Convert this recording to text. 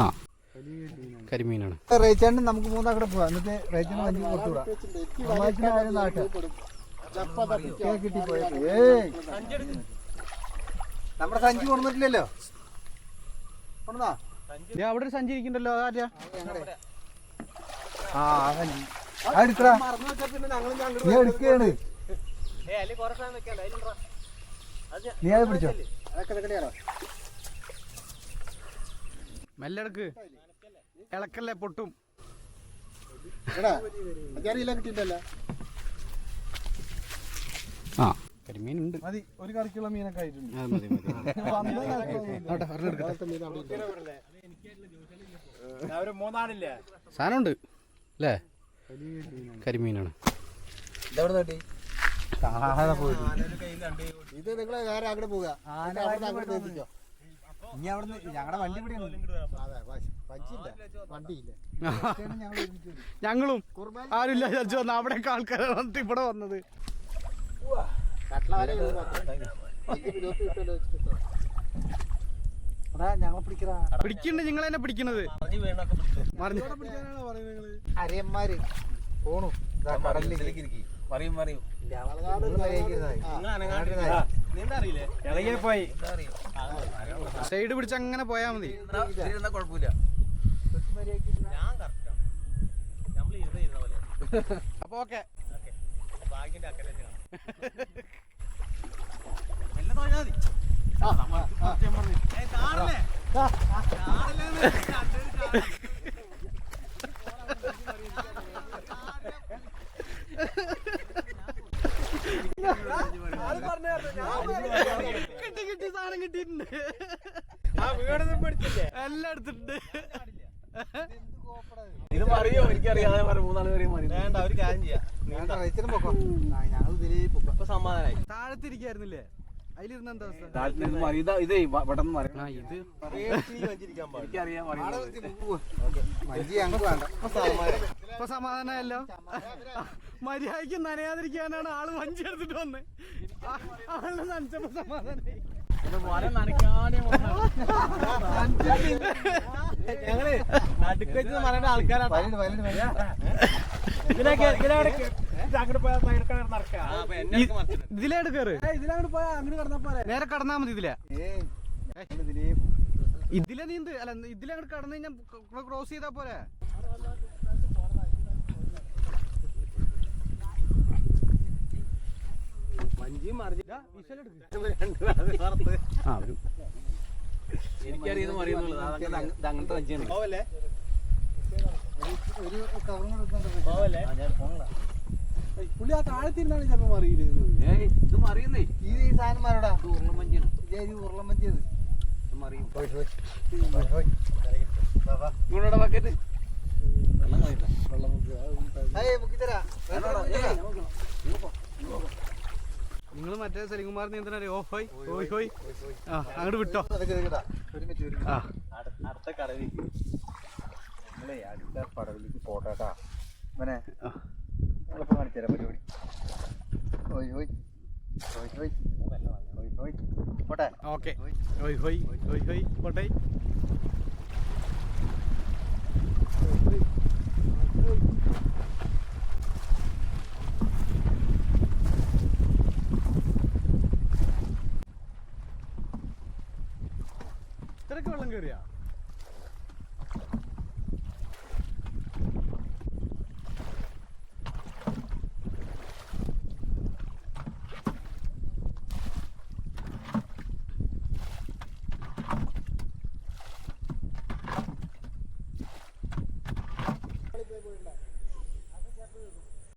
ആ കരിമീനാണ്. റേച്ചാണ്ട് നമുക്ക് മൂന്നാക്കടെ പോവാം. എന്നിട്ട് റേച്ചിന് വഞ്ചി കൊടുത്തുവിടാം. കിട്ടിപ്പോയത് നമ്മുടെ സഞ്ചി കൊണ്ടുവന്നിട്ടില്ലല്ലോ. കൊണ്ടുവന്നാ അവിടെ ഒരു സഞ്ചി ഇരിക്കണ്ടല്ലോ. ആ സഞ്ചി എടുക്കടാ. നീ എടുക്കുകയാണ്. നീ അത് പിടിച്ചോ. മെല്ലെ എടുക്ക്, ഇളക്കല്ലേ പൊട്ടും. ആ കരിമീൻ ഉണ്ട്. മതി, ഒരു കറിക്കുള്ള മീനൊക്കെ ആയിട്ടുണ്ട്. സാധനമുണ്ട് അല്ലേ? കരിമീനാണ്. ഇത് നിങ്ങളെ വേറെ അങ്ങോട്ട് പോവുക. ഇനി അവിടുന്ന് ഞങ്ങളുടെ വണ്ടി പിടിയാണ്. വണ്ടിയില്ല. ഞങ്ങളും ആരുമില്ല വിചാരിച്ചു വന്ന അവിടെയൊക്കെ ആൾക്കാരെ വന്നിട്ട് ഇവിടെ വന്നത്. പിടിക്കണ്ട്, നിങ്ങൾ തന്നെ പിടിക്കണത്. അരയന്മാര് പോണു കടലിലേക്ക്. സൈഡ് പിടിച്ച് അങ്ങനെ പോയാ മതി. കുഴപ്പമില്ല. അപ്പൊ ഓക്കെ. കിട്ടി സാധനം കിട്ടിയിട്ടുണ്ട്. എല്ലാം എടുത്തിട്ടുണ്ട്. ഇത് പറയോ? എനിക്കറിയാം. മൂന്നാല് പേരെയും വേണ്ട. ഒരു കാര്യം ചെയ്യാം. സമാധാനായി. താഴത്തിരിക്കായിരുന്നില്ലേ? അതിലിരുന്ന എന്താ അവസ്ഥ? ഇത് പെട്ടെന്ന് ഇപ്പൊ സമാധാനമല്ലോ. മര്യാദക്ക് നനയാതിരിക്കാനാണ് ആള് വഞ്ചി എടുത്തിട്ട് വന്ന്. ആള് നനച്ചപ്പോ സമാധാനായി. ഞങ്ങള് നടുക്ക് വെച്ച് മരണ്ട ആൾക്കാരാണ്. ഇതിലേട് കേറ്. ഇതിലങ്ങോട്ട് പോയാ അങ്ങനെ കടന്നാ പോലെ. നേരെ കടന്നാ മതി. ഇതിലെ നീന്ത്. അല്ല, ഇതിലങ്ങോട്ട് കടന്നു കഴിഞ്ഞാൽ ക്രോസ് ചെയ്താ പോരെ. എനിക്കറിയുന്ന അറിയുന്നുള്ളത് അങ്ങനത്തെ വഞ്ചിയാണ്. പുള്ളി ആ താഴത്തിരുന്നാണ് ചിലപ്പോ അറിയില്ല. ഇത് മറിയുന്നേ. ഈ സാധനന്മാരോടാ ഉരുളം വഞ്ചിയാണ്. ഉരുളം മഞ്ചിയത് മറിയും. നിങ്ങളുടെ ബക്കറ്റ് നിങ്ങൾ മറ്റേ സലികുമാർ നീന്തണ ഓഹോയ് ഓയ് ഹോയ്. ആ അങ്ങോട്ട് വിട്ടോ. അടുത്ത കടവിലേക്ക് അടുത്ത പടവിലേക്ക് പോട്ടാ. ഇവനെ എളുപ്പം കാണിച്ചു തരാം പരിപാടി. പോട്ടെ. ഓക്കെ. ഹോയ് ഹോയ് ഹോയ് ഹോയ് പോട്ടെ. ഇത്രയ്ക്ക് വെള്ളം കയറിയാ?